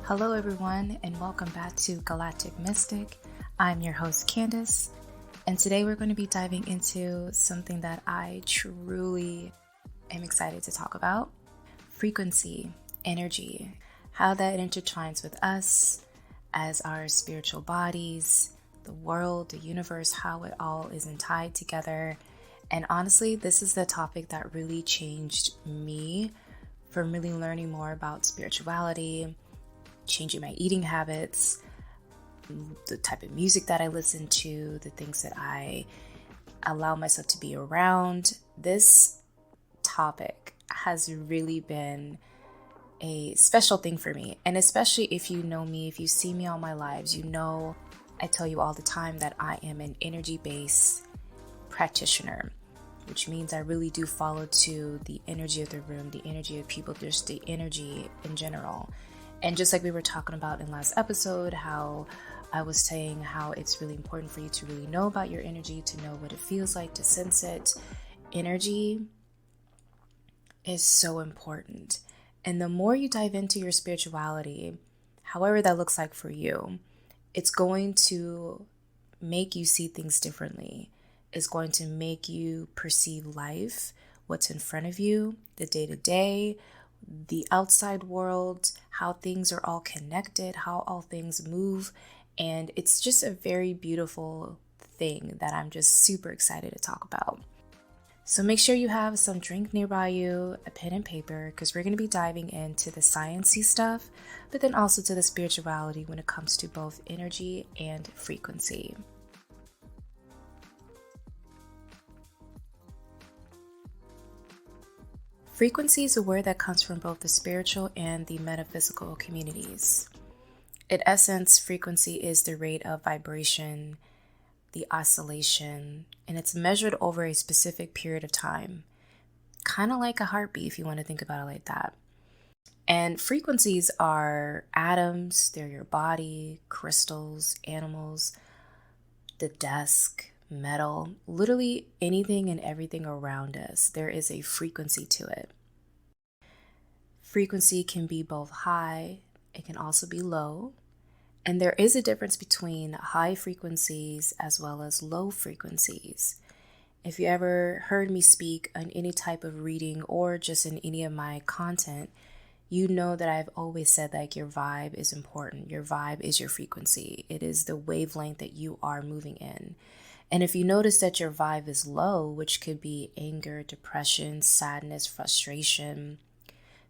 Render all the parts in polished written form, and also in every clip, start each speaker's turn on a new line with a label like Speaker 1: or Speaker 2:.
Speaker 1: Hello everyone, and welcome back to Galactic Mystic. I'm your host Candace, and today we're going to be diving into something that I truly am excited to talk about: frequency, energy, how that intertwines with us as our spiritual bodies, the world, the universe, how it all is tied together. And honestly, this is the topic that really changed me from really learning more about spirituality, changing my eating habits, the type of music that I listen to, the things that I allow myself to be around. This topic has really been a special thing for me. And especially if you know me, if you see me on my lives, you know I tell you all the time that I am an energy-based practitioner, which means I really do follow to the energy of the room, the energy of people, just the energy in general. And just like we were talking about in last episode, how I was saying how it's really important for you to really know about your energy, to know what it feels like, to sense it. Energy is so important. And the more you dive into your spirituality, however that looks like for you, it's going to make you see things differently. It's going to make you perceive life, what's in front of you, the day-to-day, the outside world, how things are all connected, how all things move. And it's just a very beautiful thing that I'm just super excited to talk about. So make sure you have some drink nearby you, a pen and paper, because we're going to be diving into the sciencey stuff, but then also to the spirituality when it comes to both energy and frequency. Frequency is a word that comes from both the spiritual and the metaphysical communities. In essence, frequency is the rate of vibration, the oscillation, and it's measured over a specific period of time. Kind of like a heartbeat, if you want to think about it like that. And frequencies are atoms, they're your body, crystals, animals, the desk, metal, literally anything and everything around us. There is a frequency to it. Frequency can be both high, it can also be low. And there is a difference between high frequencies as well as low frequencies. If you ever heard me speak on any type of reading or just in any of my content, you know that I've always said like your vibe is important. Your vibe is your frequency. It is the wavelength that you are moving in. And if you notice that your vibe is low, which could be anger, depression, sadness, frustration,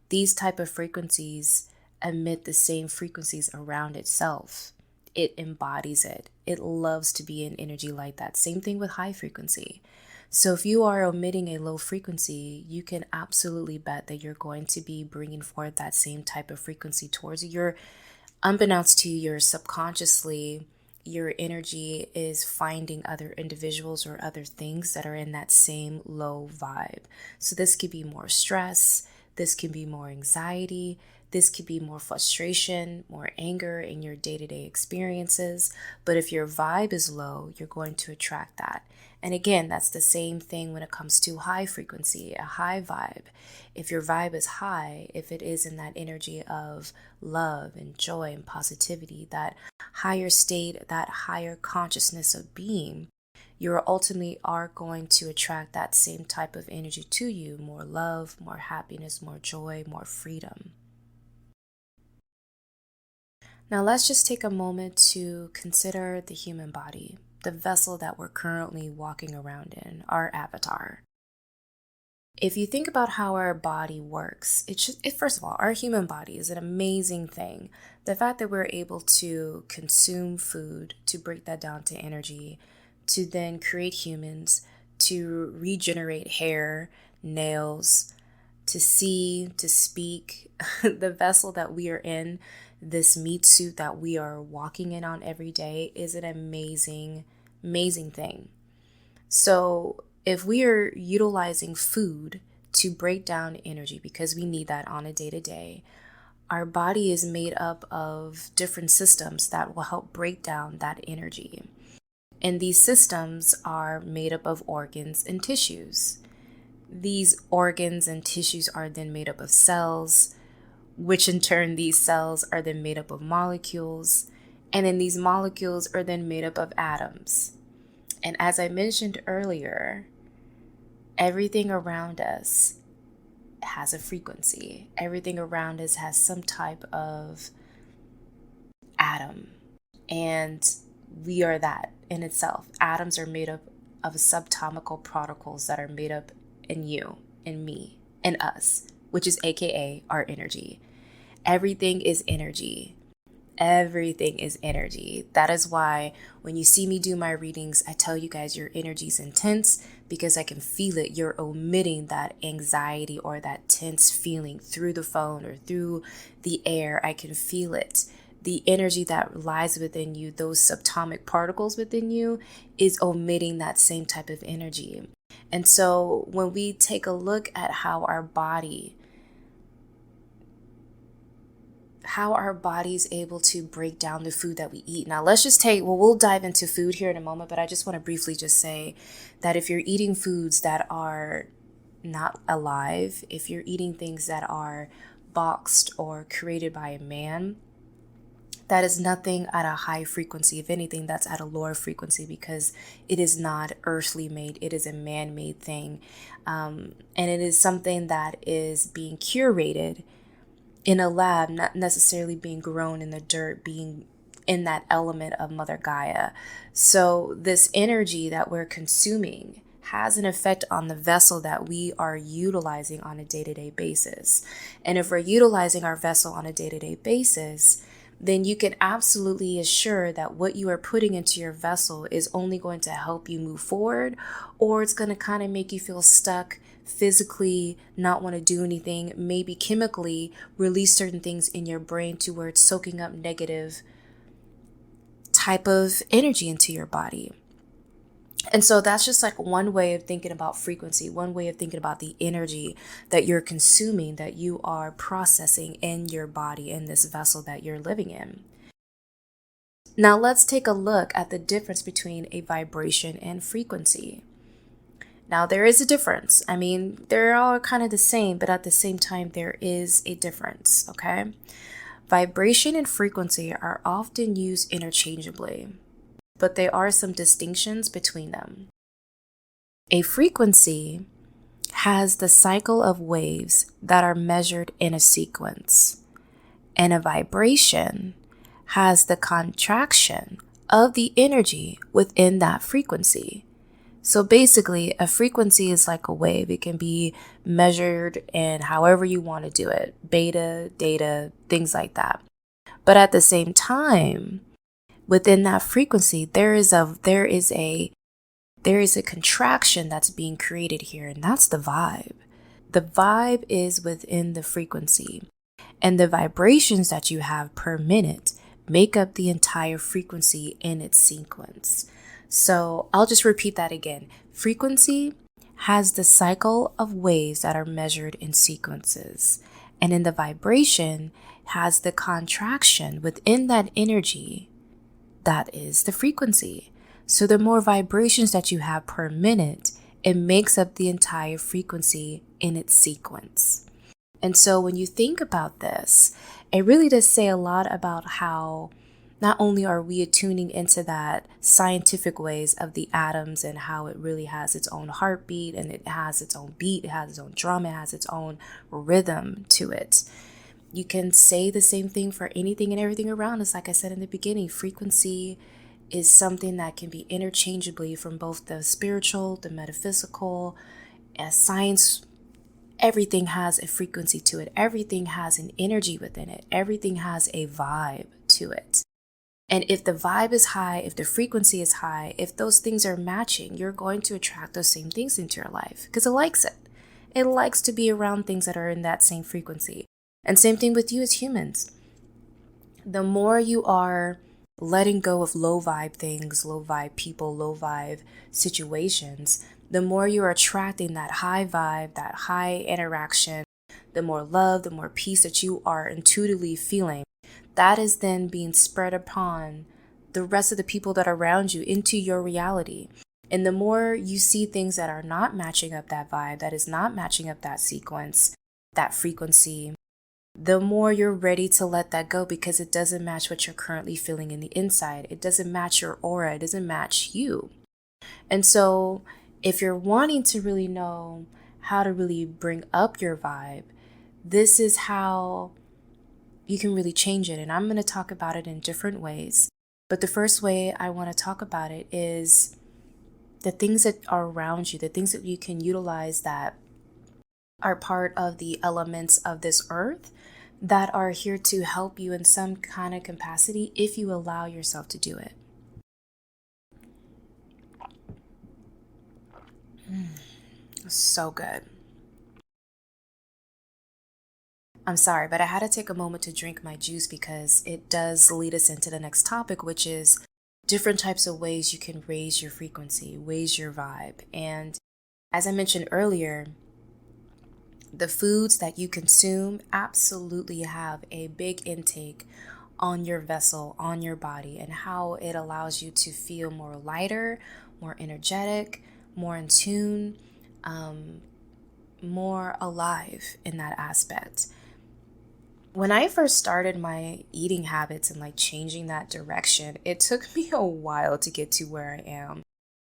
Speaker 1: these type of frequencies emit the same frequencies around itself. It embodies it. It loves to be in energy like that. Same thing with high frequency. So if you are emitting a low frequency, you can absolutely bet that you're going to be bringing forth that same type of frequency towards you. You're, unbeknownst to you, subconsciously, your energy is finding other individuals or other things that are in that same low vibe. So this could be more stress. This can be more anxiety. This could be more frustration, more anger in your day-to-day experiences. But if your vibe is low, you're going to attract that. And again, that's the same thing when it comes to high frequency, a high vibe. If your vibe is high, if it is in that energy of love and joy and positivity, that higher state, that higher consciousness of being, you ultimately are going to attract that same type of energy to you: more love, more happiness, more joy, more freedom. Now let's just take a moment to consider the human body, the vessel that we're currently walking around in, our avatar. If you think about how our body works, first of all, our human body is an amazing thing. The fact that we're able to consume food, to break that down to energy, to then create humans, to regenerate hair, nails, to see, to speak, the vessel that we are in, this meat suit that we are walking in on every day, is an amazing, amazing thing. So if we are utilizing food to break down energy, because we need that on a day-to-day, our body is made up of different systems that will help break down that energy. And these systems are made up of organs and tissues. These organs and tissues are then made up of cells, which in turn, these cells are then made up of molecules. And then these molecules are then made up of atoms. And as I mentioned earlier, everything around us has a frequency. Everything around us has some type of atom. And we are that in itself. Atoms are made up of subatomic particles that are made up in you, in me, in us, which is AKA our energy. Everything is energy. Everything is energy. That is why when you see me do my readings, I tell you guys your energy is intense because I can feel it. You're omitting that anxiety or that tense feeling through the phone or through the air. I can feel it. The energy that lies within you, those subatomic particles within you, is omitting that same type of energy. And so when we take a look at how our body's able to break down the food that we eat. Now, we'll dive into food here in a moment, but I just want to briefly just say that if you're eating foods that are not alive, if you're eating things that are boxed or created by a man, that is nothing at a high frequency. If anything, that's at a lower frequency because it is not earthly made. It is a man-made thing. And it is something that is being curated in a lab, not necessarily being grown in the dirt, being in that element of Mother Gaia. So this energy that we're consuming has an effect on the vessel that we are utilizing on a day-to-day basis. And if we're utilizing our vessel on a day-to-day basis, then you can absolutely assure that what you are putting into your vessel is only going to help you move forward, or it's going to kind of make you feel stuck physically, not want to do anything, maybe chemically release certain things in your brain to where it's soaking up negative type of energy into your body. And so that's just like one way of thinking about frequency, one way of thinking about the energy that you're consuming, that you are processing in your body, in this vessel that you're living in. Now let's take a look at the difference between a vibration and frequency. Now there is a difference. I mean, they're all kind of the same, but at the same time, there is a difference, okay? Vibration and frequency are often used interchangeably, but there are some distinctions between them. A frequency has the cycle of waves that are measured in a sequence, and a vibration has the contraction of the energy within that frequency. So basically, a frequency is like a wave. It can be measured in however you want to do it, beta, data, things like that. But at the same time, within that frequency, there is a contraction that's being created here, and that's the vibe. The vibe is within the frequency, and the vibrations that you have per minute make up the entire frequency in its sequence. So I'll just repeat that again. Frequency has the cycle of waves that are measured in sequences, and in the vibration has the contraction within that energy. That is the frequency. So the more vibrations that you have per minute, it makes up the entire frequency in its sequence. And so when you think about this, it really does say a lot about how not only are we attuning into that scientific ways of the atoms and how it really has its own heartbeat and it has its own beat, it has its own drum, it has its own rhythm to it. You can say the same thing for anything and everything around us. Like I said in the beginning, frequency is something that can be interchangeably from both the spiritual, the metaphysical, as science. Everything has a frequency to it. Everything has an energy within it. Everything has a vibe to it. And if the vibe is high, if the frequency is high, if those things are matching, you're going to attract those same things into your life because it likes it. It likes to be around things that are in that same frequency. And same thing with you as humans. The more you are letting go of low vibe things, low vibe people, low vibe situations, the more you're attracting that high vibe, that high interaction, the more love, the more peace that you are intuitively feeling. That is then being spread upon the rest of the people that are around you into your reality. And the more you see things that are not matching up that vibe, that is not matching up that sequence, that frequency, the more you're ready to let that go, because it doesn't match what you're currently feeling in the inside. It doesn't match your aura. It doesn't match you. And so if you're wanting to really know how to really bring up your vibe, this is how you can really change it. And I'm going to talk about it in different ways. But the first way I want to talk about it is the things that are around you, the things that you can utilize that are part of the elements of this earth that are here to help you in some kind of capacity if you allow yourself to do it. So good. I'm sorry, but I had to take a moment to drink my juice because it does lead us into the next topic, which is different types of ways you can raise your frequency, raise your vibe. And as I mentioned earlier, the foods that you consume absolutely have a big intake on your vessel, on your body, and how it allows you to feel more lighter, more energetic, more in tune, more alive in that aspect. When I first started my eating habits and like changing that direction, it took me a while to get to where I am.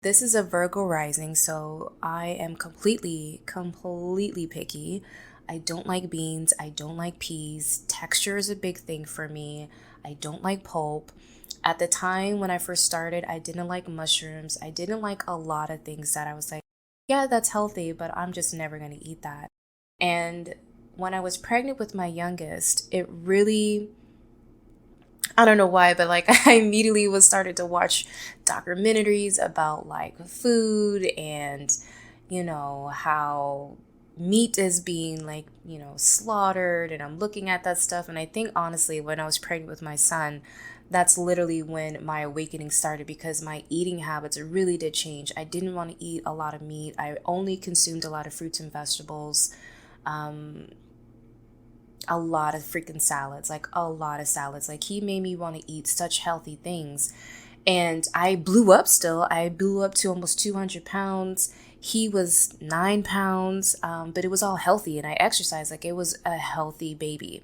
Speaker 1: This is a Virgo rising, so I am completely picky. I don't like beans. I don't like peas. Texture is a big thing for me. I don't like pulp. At the time when I first started, I didn't like mushrooms. I didn't like a lot of things that I was like, yeah, that's healthy, but I'm just never going to eat that. And when I was pregnant with my youngest, it really, I don't know why, but like I immediately was started to watch documentaries about like food and, how meat is being like, slaughtered. And I'm looking at that stuff. And I think honestly, when I was pregnant with my son, that's literally when my awakening started, because my eating habits really did change. I didn't want to eat a lot of meat. I only consumed a lot of fruits and vegetables. A lot of freaking salads, like a lot of salads. Like he made me want to eat such healthy things. And I blew up still. I blew up to almost 200 pounds. He was 9 pounds, but it was all healthy. And I exercised like it was a healthy baby.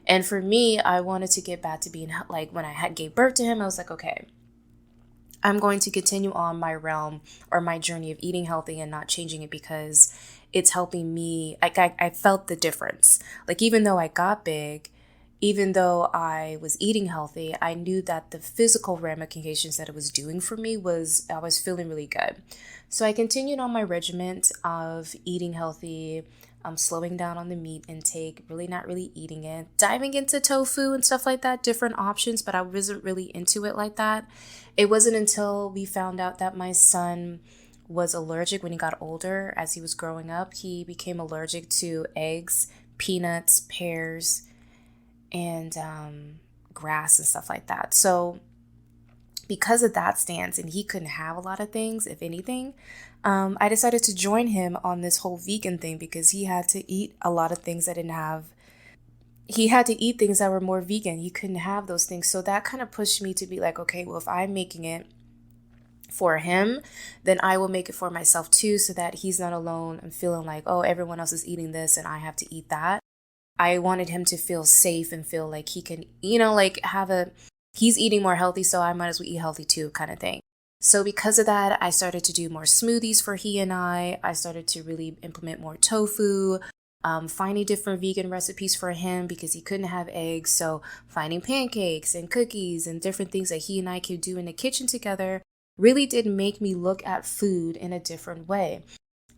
Speaker 1: And for me, I wanted to get back to being like when I gave birth to him, I was like, okay, I'm going to continue on my realm or my journey of eating healthy and not changing it, because it's helping me. Like I felt the difference. Like even though I got big, even though I was eating healthy, I knew that the physical ramifications that it was doing for me I was feeling really good. So I continued on my regiment of eating healthy, slowing down on the meat intake, really not really eating it, diving into tofu and stuff like that, different options, but I wasn't really into it like that. It wasn't until we found out that my son was allergic when he got older. As he was growing up, he became allergic to eggs, peanuts, pears, and grass and stuff like that. So because of that stance, and he couldn't have a lot of things, if anything, I decided to join him on this whole vegan thing, because he had to eat a lot of things that didn't have. He had to eat things that were more vegan. He couldn't have those things. So that kind of pushed me to be like, okay, well, if I'm making it for him, then I will make it for myself too, so that he's not alone and feeling like, oh, everyone else is eating this and I have to eat that. I wanted him to feel safe and feel like he can, like he's eating more healthy, so I might as well eat healthy too, kind of thing. So because of that, I started to do more smoothies for he and I started to really implement more tofu, finding different vegan recipes for him because he couldn't have eggs. So finding pancakes and cookies and different things that he and I could do in the kitchen together really did make me look at food in a different way.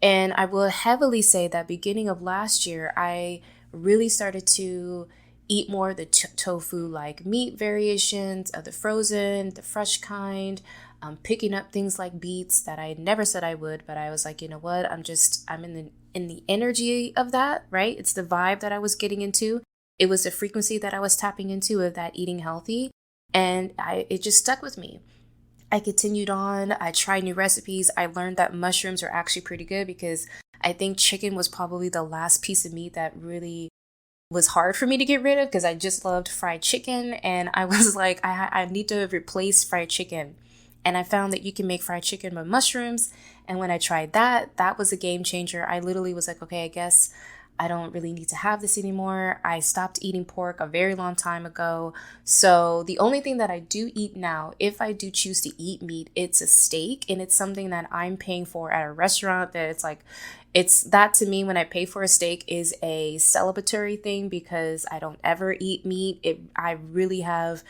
Speaker 1: And I will heavily say that beginning of last year, I really started to eat more of the tofu like meat variations of the frozen, the fresh kind, picking up things like beets that I never said I would, but I was like, you know what, I'm in the energy of that, right? It's the vibe that I was getting into. It was the frequency that I was tapping into of that eating healthy. And it just stuck with me. I continued on. I tried new recipes. I learned that mushrooms are actually pretty good, because I think chicken was probably the last piece of meat that really was hard for me to get rid of because I just loved fried chicken. And I was like, I need to replace fried chicken. And I found that you can make fried chicken with mushrooms. And when I tried that, that was a game changer. I literally was like, okay, I guess I don't really need to have this anymore. I stopped eating pork a very long time ago. So the only thing that I do eat now, if I do choose to eat meat, it's a steak. And it's something that I'm paying for at a restaurant that it's like, it's that to me, when I pay for a steak, is a celebratory thing because I don't ever eat meat. I really have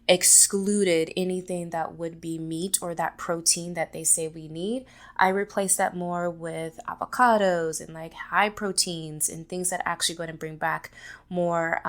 Speaker 1: excluded anything that would be meat or that protein that they say we need. I replace that more with avocados and like high proteins and things that actually going to bring back more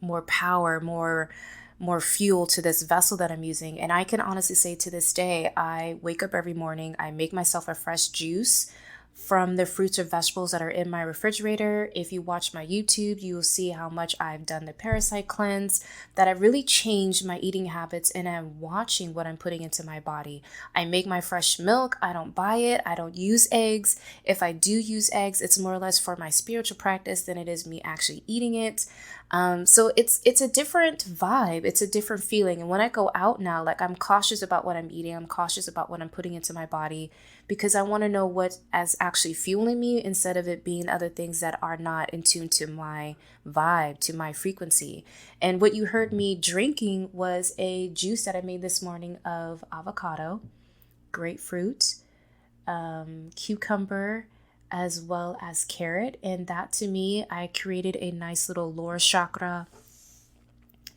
Speaker 1: more power, more fuel to this vessel that I'm using. And I can honestly say to this day, I wake up every morning, I make myself a fresh juice from the fruits or vegetables that are in my refrigerator. If you watch my YouTube, you will see how much I've done the parasite cleanse, that I've really changed my eating habits, and I'm watching what I'm putting into my body. I make my fresh milk. I don't buy it. I don't use eggs. If I do use eggs, it's more or less for my spiritual practice than it is me actually eating it. So it's a different vibe. It's a different feeling. And when I go out now, like I'm cautious about what I'm eating. I'm cautious about what I'm putting into my body because I want to know what is actually fueling me instead of it being other things that are not in tune to my vibe, to my frequency. And what you heard me drinking was a juice that I made this morning of avocado, grapefruit, cucumber, as well as carrot. And that to me, I created a nice little lower chakra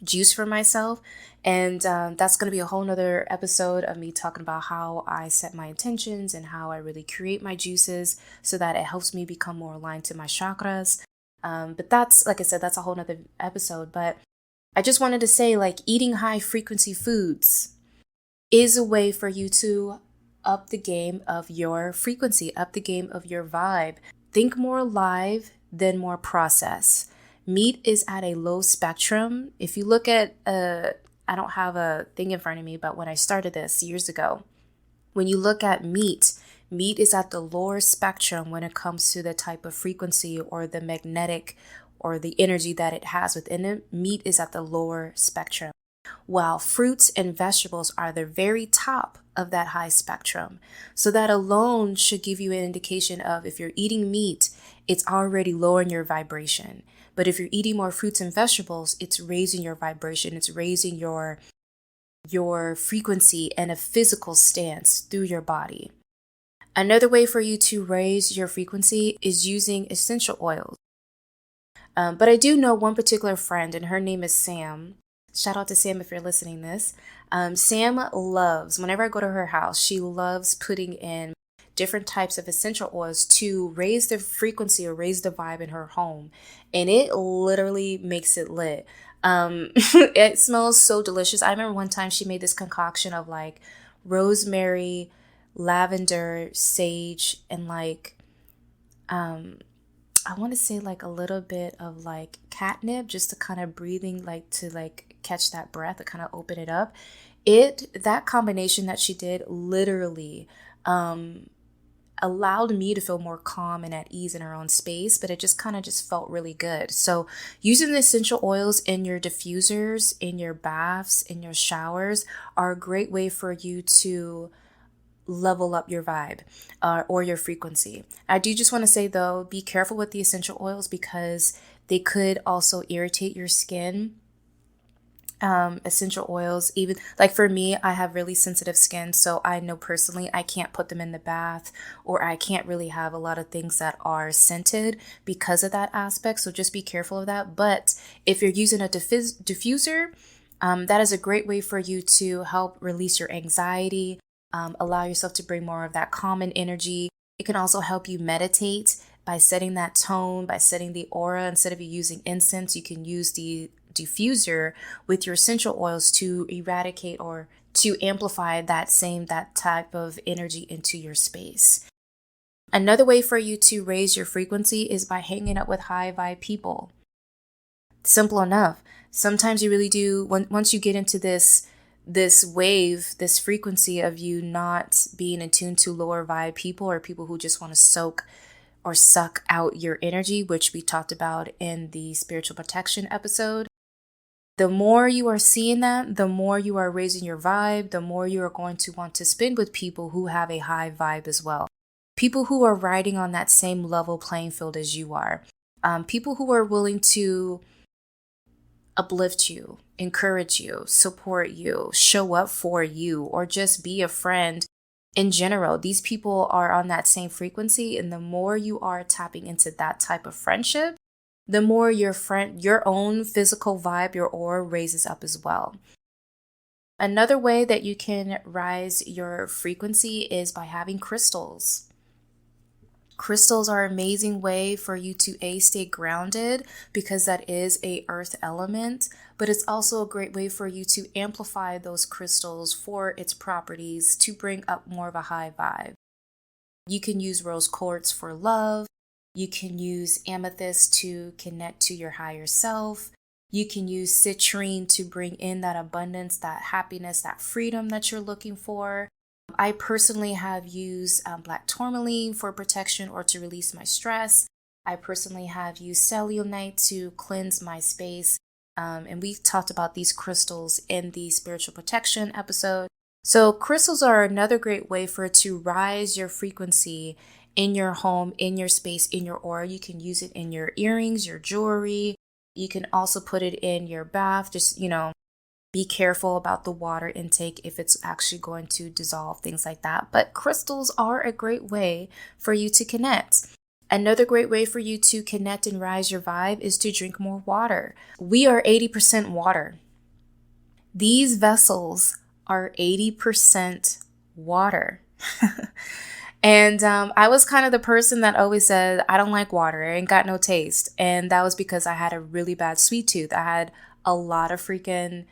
Speaker 1: juice for myself. And that's going to be a whole nother episode of me talking about how I set my intentions and how I really create my juices so that it helps me become more aligned to my chakras. But that's, like I said, that's a whole nother episode. But I just wanted to say, like, eating high frequency foods is a way for you to up the game of your frequency, up the game of your vibe. Think more live than more process. Meat is at a low spectrum. If you look at, I don't have a thing in front of me, but when I started this years ago, when you look at meat, meat is at the lower spectrum when it comes to the type of frequency or the magnetic or the energy that it has within it. Meat is at the lower spectrum, while fruits and vegetables are the very top of that high spectrum. So that alone should give you an indication of if you're eating meat, it's already lowering your vibration. But if you're eating more fruits and vegetables, it's raising your vibration. It's raising your frequency and a physical stance through your body. Another way for you to raise your frequency is using essential oils. But I do know one particular friend, and her name is Sam. Shout out to Sam if you're listening this. Sam loves, whenever I go to her house, she loves putting in different types of essential oils to raise the frequency or raise the vibe in her home. And it literally makes it lit. It smells so delicious. I remember one time she made this concoction of like rosemary, lavender, sage, and like, I want to say like a little bit of like catnip, just to kind of breathing, like to like catch that breath, to kind of open it up. That combination that she did literally allowed me to feel more calm and at ease in her own space, but it just kind of just felt really good. So using the essential oils in your diffusers, in your baths, in your showers are a great way for you to level up your vibe or your frequency. I do just want to say though, be careful with the essential oils because they could also irritate your skin. Essential oils, even like for me, I have really sensitive skin, so I know personally I can't put them in the bath, or I can't really have a lot of things that are scented because of that aspect. So just be careful of that. But if you're using a diffuser, that is a great way for you to help release your anxiety, allow yourself to bring more of that common energy. It can also help you meditate by setting that tone, by setting the aura. Instead of you using incense, you can use the diffuser with your essential oils to eradicate or to amplify that type of energy into your space. Another way for you to raise your frequency is by hanging out with high vibe people. Simple enough. Sometimes you really do, once you get into this wave, this frequency of you not being in tune to lower vibe people or people who just want to soak or suck out your energy, which we talked about in the spiritual protection episode. The more you are seeing that, the more you are raising your vibe, the more you are going to want to spend with people who have a high vibe as well. People who are riding on that same level playing field as you are. People who are willing to uplift you, encourage you, support you, show up for you, or just be a friend in general. These people are on that same frequency, and the more you are tapping into that type of friendship, the more your own physical vibe, your aura raises up as well. Another way that you can rise your frequency is by having crystals. Crystals are an amazing way for you to stay grounded, because that is a earth element, but it's also a great way for you to amplify those crystals for its properties to bring up more of a high vibe. You can use rose quartz for love. You can use amethyst to connect to your higher self. You can use citrine to bring in that abundance, that happiness, that freedom that you're looking for. I personally have used black tourmaline for protection or to release my stress. I personally have used cellulite to cleanse my space. And we talked about these crystals in the spiritual protection episode. So crystals are another great way for it to rise your frequency in your home, in your space, in your aura. You can use it in your earrings, your jewelry. You can also put it in your bath. Just, be careful about the water intake if it's actually going to dissolve, things like that. But crystals are a great way for you to connect. Another great way for you to connect and rise your vibe is to drink more water. We are 80% water. These vessels are 80% water. And I was kind of the person that always said, I don't like water. I ain't got no taste. And that was because I had a really bad sweet tooth. I had a lot of freaking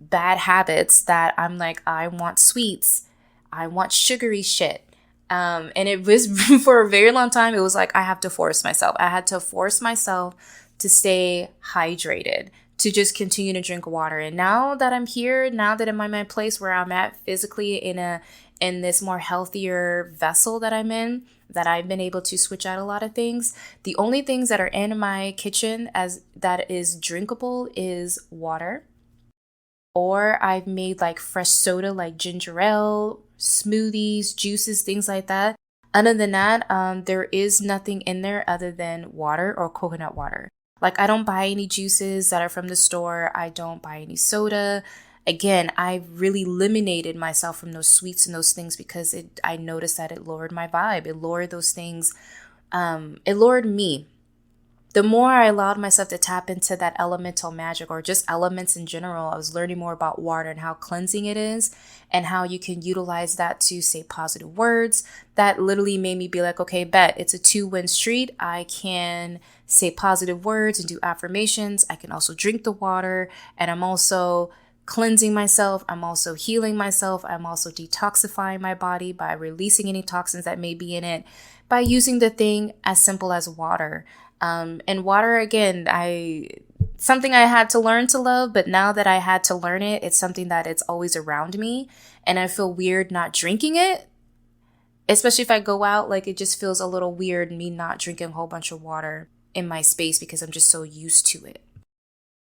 Speaker 1: bad habits that I'm like, I want sweets. I want sugary shit. And it was for a very long time, it was like, I have to force myself. I had to force myself to stay hydrated, to just continue to drink water. And now that I'm here, now that I'm in my place where I'm at physically in this more healthier vessel that I'm in, that I've been able to switch out a lot of things. The only things that are in my kitchen as that is drinkable is water. Or I've made like fresh soda, like ginger ale, smoothies, juices, things like that. Other than that, there is nothing in there other than water or coconut water. Like I don't buy any juices that are from the store. I don't buy any soda. Again, I've really eliminated myself from those sweets and those things because I noticed that it lowered my vibe. It lowered those things. It lowered me. The more I allowed myself to tap into that elemental magic or just elements in general, I was learning more about water and how cleansing it is and how you can utilize that to say positive words. That literally made me be like, okay, bet it's a 2-win street. I can say positive words and do affirmations. I can also drink the water, and I'm also cleansing myself. I'm also healing myself. I'm also detoxifying my body by releasing any toxins that may be in it by using the thing as simple as water. And water, again, something I had to learn to love, but now that I had to learn it, it's something that it's always around me, and I feel weird not drinking it, especially if I go out. Like, it just feels a little weird, me not drinking a whole bunch of water in my space because I'm just so used to it.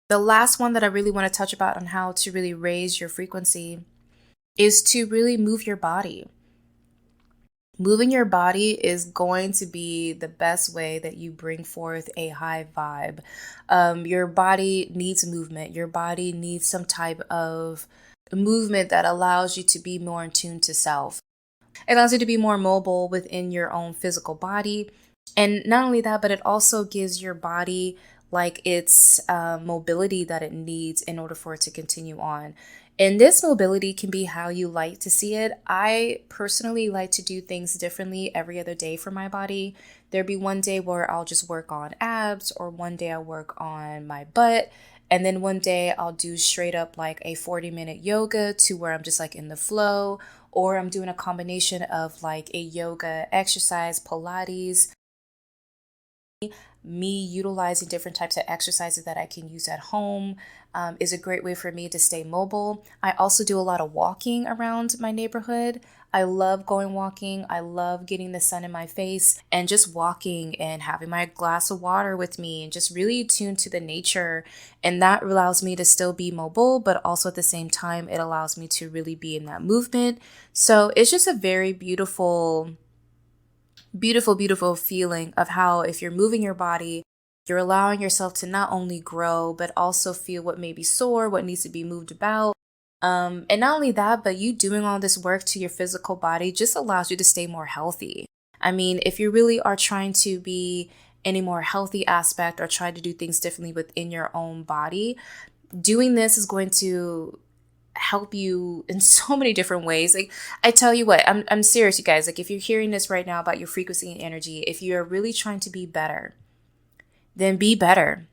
Speaker 1: The last one that I really want to touch about on how to really raise your frequency is to really move your body. Moving your body is going to be the best way that you bring forth a high vibe. Your body needs movement. Your body needs some type of movement that allows you to be more in tune to self. It allows you to be more mobile within your own physical body. And not only that, but it also gives your body like its mobility that it needs in order for it to continue on. And this mobility can be how you like to see it. I personally like to do things differently every other day for my body. There'll be one day where I'll just work on abs, or one day I'll work on my butt. And then one day I'll do straight up like a 40-minute yoga to where I'm just like in the flow, or I'm doing a combination of like a yoga exercise, Pilates. Me utilizing different types of exercises that I can use at home is a great way for me to stay mobile. I also do a lot of walking around my neighborhood. I love going walking. I love getting the sun in my face and just walking and having my glass of water with me and just really tuned to the nature. And that allows me to still be mobile, but also at the same time, it allows me to really be in that movement. So it's just a very beautiful feeling of how if you're moving your body, you're allowing yourself to not only grow, but also feel what may be sore, what needs to be moved about. And not only that, but you doing all this work to your physical body just allows you to stay more healthy. I mean, if you really are trying to be any more healthy aspect or try to do things differently within your own body, doing this is going to help you in so many different ways. Like, I tell you what, I'm serious, you guys. Like, if you're hearing this right now about your frequency and energy, if you're really trying to be better, then be better.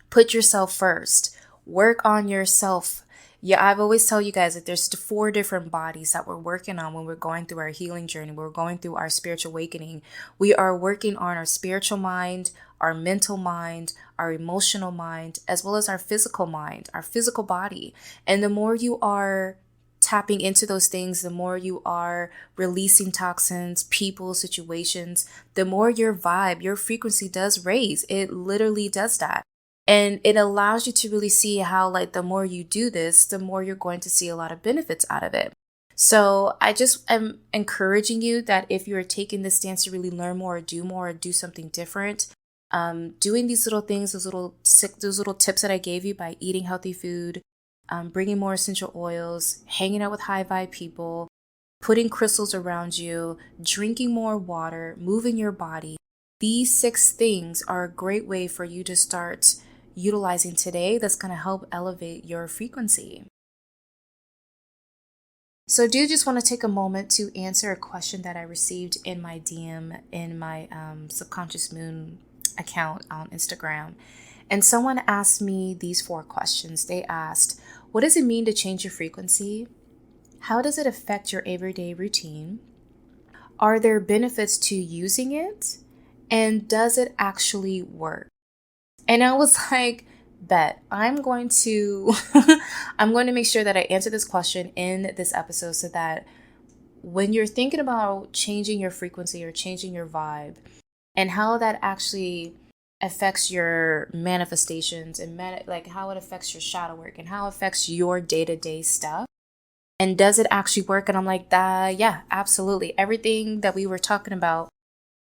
Speaker 1: Put yourself first. Work on yourself. Yeah, I've always tell you guys that there's 4 different bodies that we're working on when we're going through our healing journey. We're going through our spiritual awakening. We are working on our spiritual mind, our mental mind, our emotional mind, as well as our physical mind, our physical body. And the more you are tapping into those things, the more you are releasing toxins, people, situations, the more your vibe, your frequency does raise. It literally does that. And it allows you to really see how, like, the more you do this, the more you're going to see a lot of benefits out of it. So I just am encouraging you that if you're taking this stance to really learn more or do something different, doing these little things, those little tips that I gave you by eating healthy food, bringing more essential oils, hanging out with high vibe people, putting crystals around you, drinking more water, moving your body. These 6 things are a great way for you to start utilizing today that's going to help elevate your frequency. So I do just want to take a moment to answer a question that I received in my DM in my Subconscious Moon account on Instagram. And someone asked me these 4 questions. They asked, what does it mean to change your frequency? How does it affect your everyday routine? Are there benefits to using it? And does it actually work? And I was like, bet, I'm going to make sure that I answer this question in this episode so that when you're thinking about changing your frequency or changing your vibe and how that actually affects your manifestations and like how it affects your shadow work and how it affects your day-to-day stuff. And does it actually work? And I'm like, yeah, absolutely. Everything that we were talking about,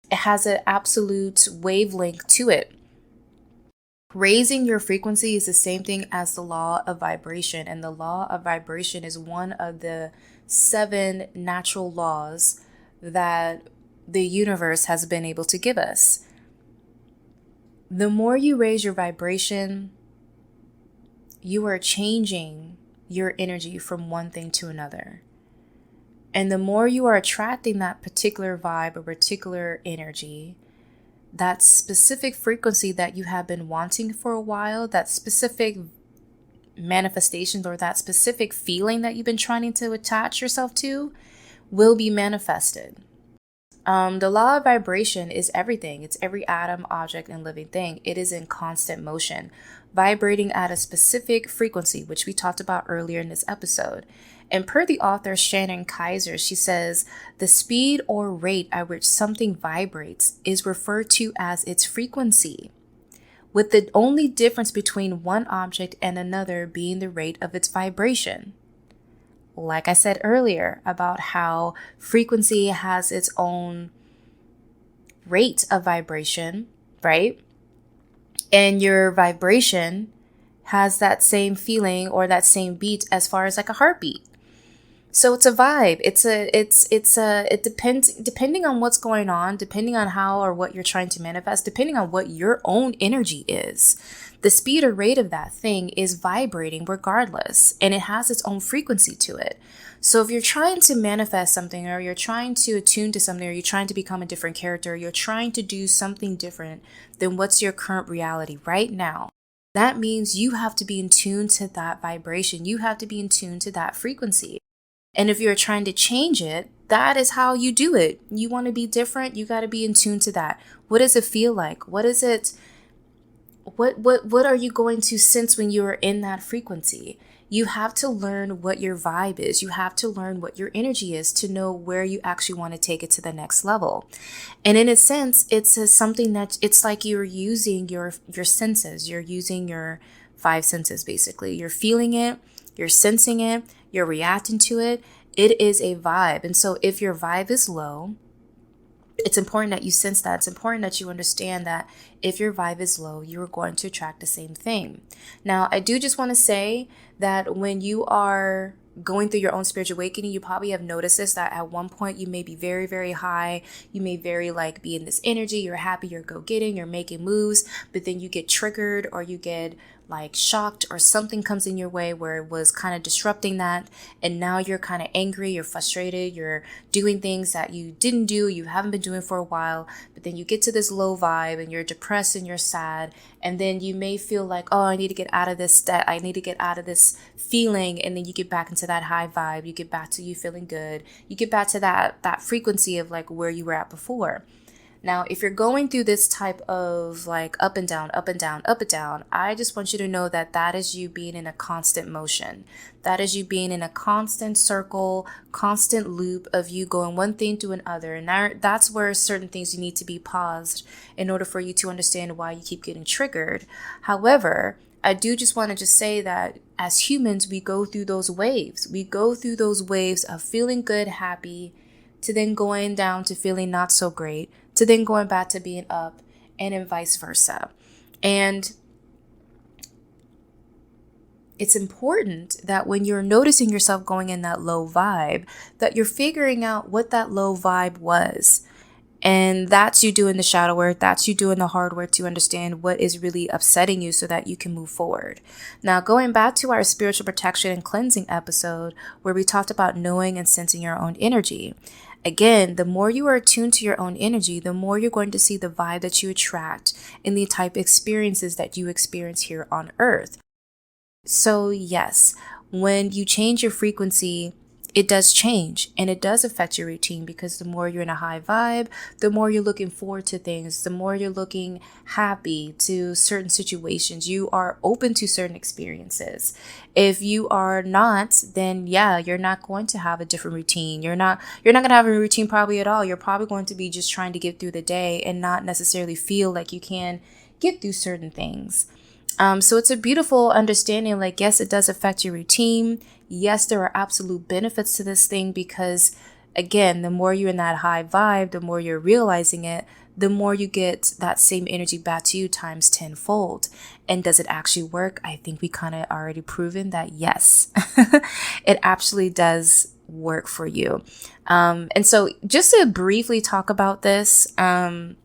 Speaker 1: it has an absolute wavelength to it. Raising your frequency is the same thing as the law of vibration. And the law of vibration is one of the 7 natural laws that the universe has been able to give us. The more you raise your vibration, you are changing your energy from one thing to another. And the more you are attracting that particular vibe or particular energy, that specific frequency that you have been wanting for a while, that specific manifestation or that specific feeling that you've been trying to attach yourself to will be manifested. The law of vibration is everything. It's every atom, object, and living thing. It is in constant motion, vibrating at a specific frequency, which we talked about earlier in this episode. And per the author Shannon Kaiser, she says, the speed or rate at which something vibrates is referred to as its frequency, with the only difference between one object and another being the rate of its vibration. Like I said earlier about how frequency has its own rate of vibration, right? And your vibration has that same feeling or that same beat as far as like a heartbeat. So it's a vibe. It depends, depending on what's going on, depending on how or what you're trying to manifest, depending on what your own energy is. The speed or rate of that thing is vibrating regardless, and it has its own frequency to it. So if you're trying to manifest something, or you're trying to attune to something, or you're trying to become a different character, or you're trying to do something different than what's your current reality right now, that means you have to be in tune to that vibration. You have to be in tune to that frequency. And if you're trying to change it, that is how you do it. You want to be different, you got to be in tune to that. What does it feel like? What is it? What are you going to sense when you are in that frequency? You have to learn what your vibe is. You have to learn what your energy is to know where you actually want to take it to the next level. And in a sense, it's something that it's like you're using your senses. You're using your five senses, basically. You're feeling it, you're sensing it, you're reacting to it. It is a vibe. And so if your vibe is low, it's important that you sense that. It's important that you understand that if your vibe is low, you are going to attract the same thing. Now, I do just want to say that when you are going through your own spiritual awakening, you probably have noticed this, that at one point you may be very, very high. You may very be in this energy. You're happy, you're go-getting, you're making moves, but then you get triggered or you get shocked or something comes in your way where it was kind of disrupting that. And now you're kind of angry, you're frustrated, you're doing things that you didn't do, you haven't been doing for a while, but then you get to this low vibe and you're depressed and you're sad. And then you may feel like, oh, I need to get out of this, I need to get out of this feeling. And then you get back into that high vibe. You get back to you feeling good. You get back to that frequency of where you were at before. Now, if you're going through this type of up and down, up and down, up and down, I just want you to know that that is you being in a constant motion. That is you being in a constant circle, constant loop of you going one thing to another. And that's where certain things you need to be paused in order for you to understand why you keep getting triggered. However, I do just want to say that as humans, we go through those waves. We go through those waves of feeling good, happy, to then going down to feeling not so great, to then going back to being up, and then vice versa. And it's important that when you're noticing yourself going in that low vibe, that you're figuring out what that low vibe was. And that's you doing the shadow work. That's you doing the hard work to understand what is really upsetting you so that you can move forward. Now, going back to our spiritual protection and cleansing episode where we talked about knowing and sensing your own energy. Again, the more you are attuned to your own energy, the more you're going to see the vibe that you attract and the type of experiences that you experience here on Earth. So yes, when you change your frequency, it does change and it does affect your routine, because the more you're in a high vibe, the more you're looking forward to things, the more you're looking happy to certain situations. You are open to certain experiences. If you are not, then yeah, you're not going to have a different routine. You're not going to have a routine probably at all. You're probably going to be just trying to get through the day and not necessarily feel like you can get through certain things. So it's a beautiful understanding, yes, it does affect your routine. Yes, there are absolute benefits to this thing because, again, the more you're in that high vibe, the more you're realizing it, the more you get that same energy back to you times tenfold. And does it actually work? I think we kind of already proven that yes, it actually does work for you. And so just to briefly talk about this, we're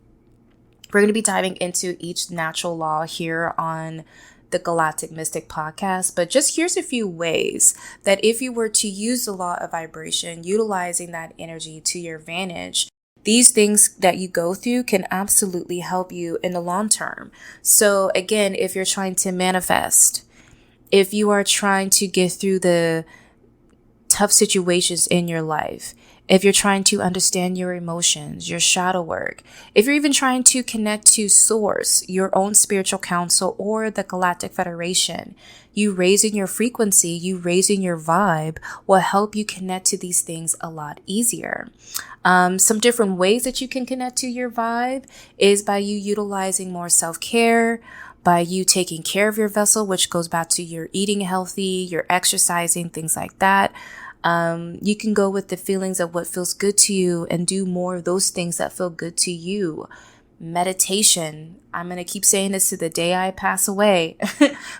Speaker 1: going to be diving into each natural law here on the Galactic Mystic podcast, but just here's a few ways that if you were to use the law of vibration, utilizing that energy to your advantage, these things that you go through can absolutely help you in the long term. So again, if you're trying to manifest, if you are trying to get through the tough situations in your life, if you're trying to understand your emotions, your shadow work, if you're even trying to connect to Source, your own spiritual council, or the Galactic Federation, you raising your frequency, you raising your vibe will help you connect to these things a lot easier. Some different ways that you can connect to your vibe is by you utilizing more self-care, by you taking care of your vessel, which goes back to your eating healthy, your exercising, things like that. You can go with the feelings of what feels good to you and do more of those things that feel good to you. Meditation. I'm going to keep saying this to the day I pass away.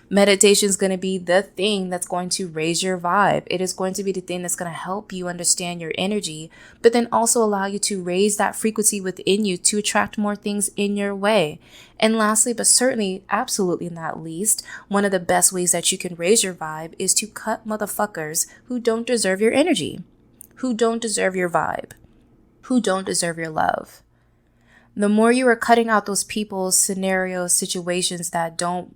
Speaker 1: Meditation is going to be the thing that's going to raise your vibe. It is going to be the thing that's going to help you understand your energy, but then also allow you to raise that frequency within you to attract more things in your way. And lastly, but certainly absolutely not least, one of the best ways that you can raise your vibe is to cut motherfuckers who don't deserve your energy, who don't deserve your vibe, who don't deserve your love. The more you are cutting out those people, scenarios, situations that don't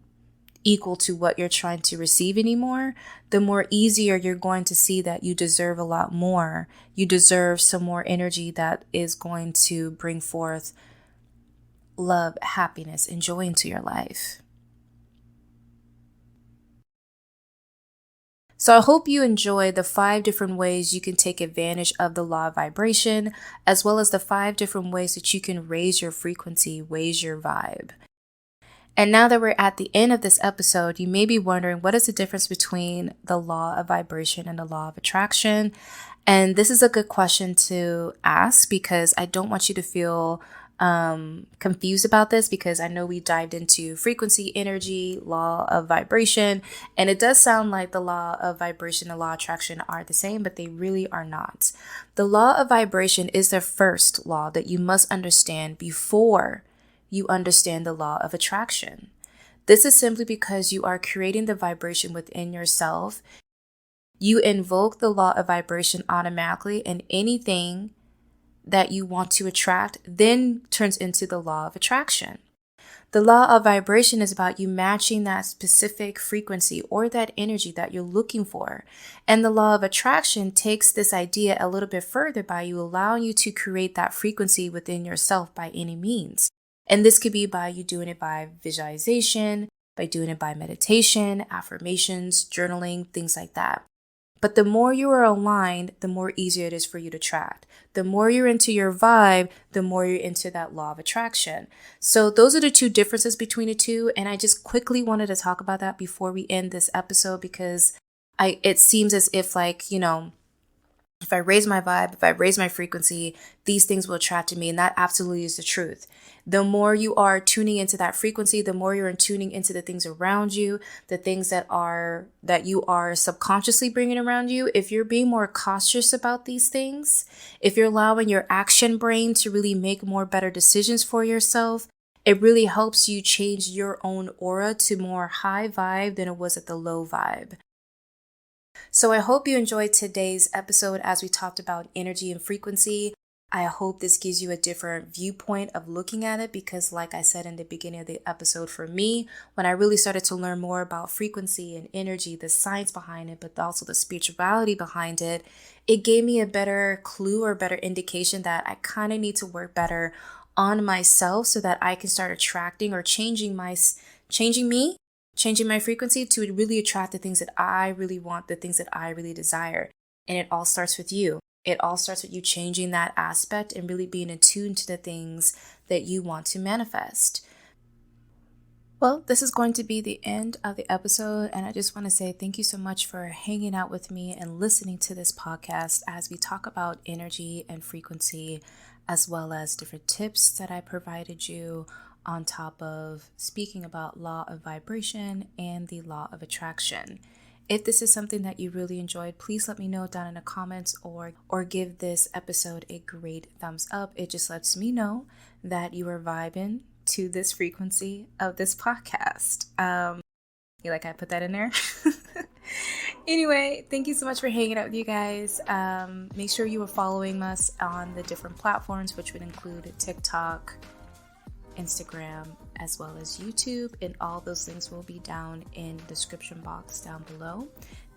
Speaker 1: equal to what you're trying to receive anymore, the more easier you're going to see that you deserve a lot more. You deserve some more energy that is going to bring forth love, happiness, and joy into your life. So I hope you enjoy the 5 different ways you can take advantage of the law of vibration, as well as the 5 different ways that you can raise your frequency, raise your vibe. And now that we're at the end of this episode, you may be wondering, what is the difference between the law of vibration and the law of attraction? And this is a good question to ask, because I don't want you to feel confused about this, because I know we dived into frequency, energy, law of vibration, and it does sound like the law of vibration and law of attraction are the same, but they really are not. The law of vibration is the first law that you must understand before you understand the law of attraction. This is simply because you are creating the vibration within yourself. You invoke the law of vibration automatically, and anything that you want to attract then turns into the law of attraction. The law of vibration is about you matching that specific frequency or that energy that you're looking for. And the law of attraction takes this idea a little bit further by you allowing you to create that frequency within yourself by any means. And this could be by you doing it by visualization, by doing it by meditation, affirmations, journaling, things like that. But the more you are aligned, the more easier it is for you to attract. The more you're into your vibe, the more you're into that law of attraction. So those are the 2 differences between the 2. And I just quickly wanted to talk about that before we end this episode, because it seems as if, like, if I raise my vibe, if I raise my frequency, these things will attract to me. And that absolutely is the truth. The more you are tuning into that frequency, the more you're tuning into the things around you, the things that you are subconsciously bringing around you. If you're being more cautious about these things, if you're allowing your action brain to really make more better decisions for yourself, it really helps you change your own aura to more high vibe than it was at the low vibe. So I hope you enjoyed today's episode as we talked about energy and frequency. I hope this gives you a different viewpoint of looking at it, because like I said in the beginning of the episode, for me, when I really started to learn more about frequency and energy, the science behind it, but also the spirituality behind it, it gave me a better clue or better indication that I kind of need to work better on myself so that I can start attracting or changing my frequency to really attract the things that I really want, the things that I really desire. And it all starts with you. It all starts with you changing that aspect and really being attuned to the things that you want to manifest. Well, this is going to be the end of the episode, and I just want to say thank you so much for hanging out with me and listening to this podcast as we talk about energy and frequency, as well as different tips that I provided you on top of speaking about law of vibration and the law of attraction. If this is something that you really enjoyed, please let me know down in the comments or give this episode a great thumbs up. It just lets me know that you are vibing to this frequency of this podcast. You like I put that in there? Anyway, thank you so much for hanging out with you guys. Make sure you are following us on the different platforms, which would include TikTok, Instagram, as well as YouTube, and all those links will be down in the description box down below.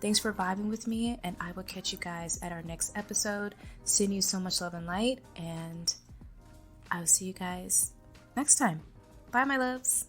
Speaker 1: Thanks for vibing with me, and I will catch you guys at our next episode. Send you so much love and light, and I will see you guys next time. Bye, my loves.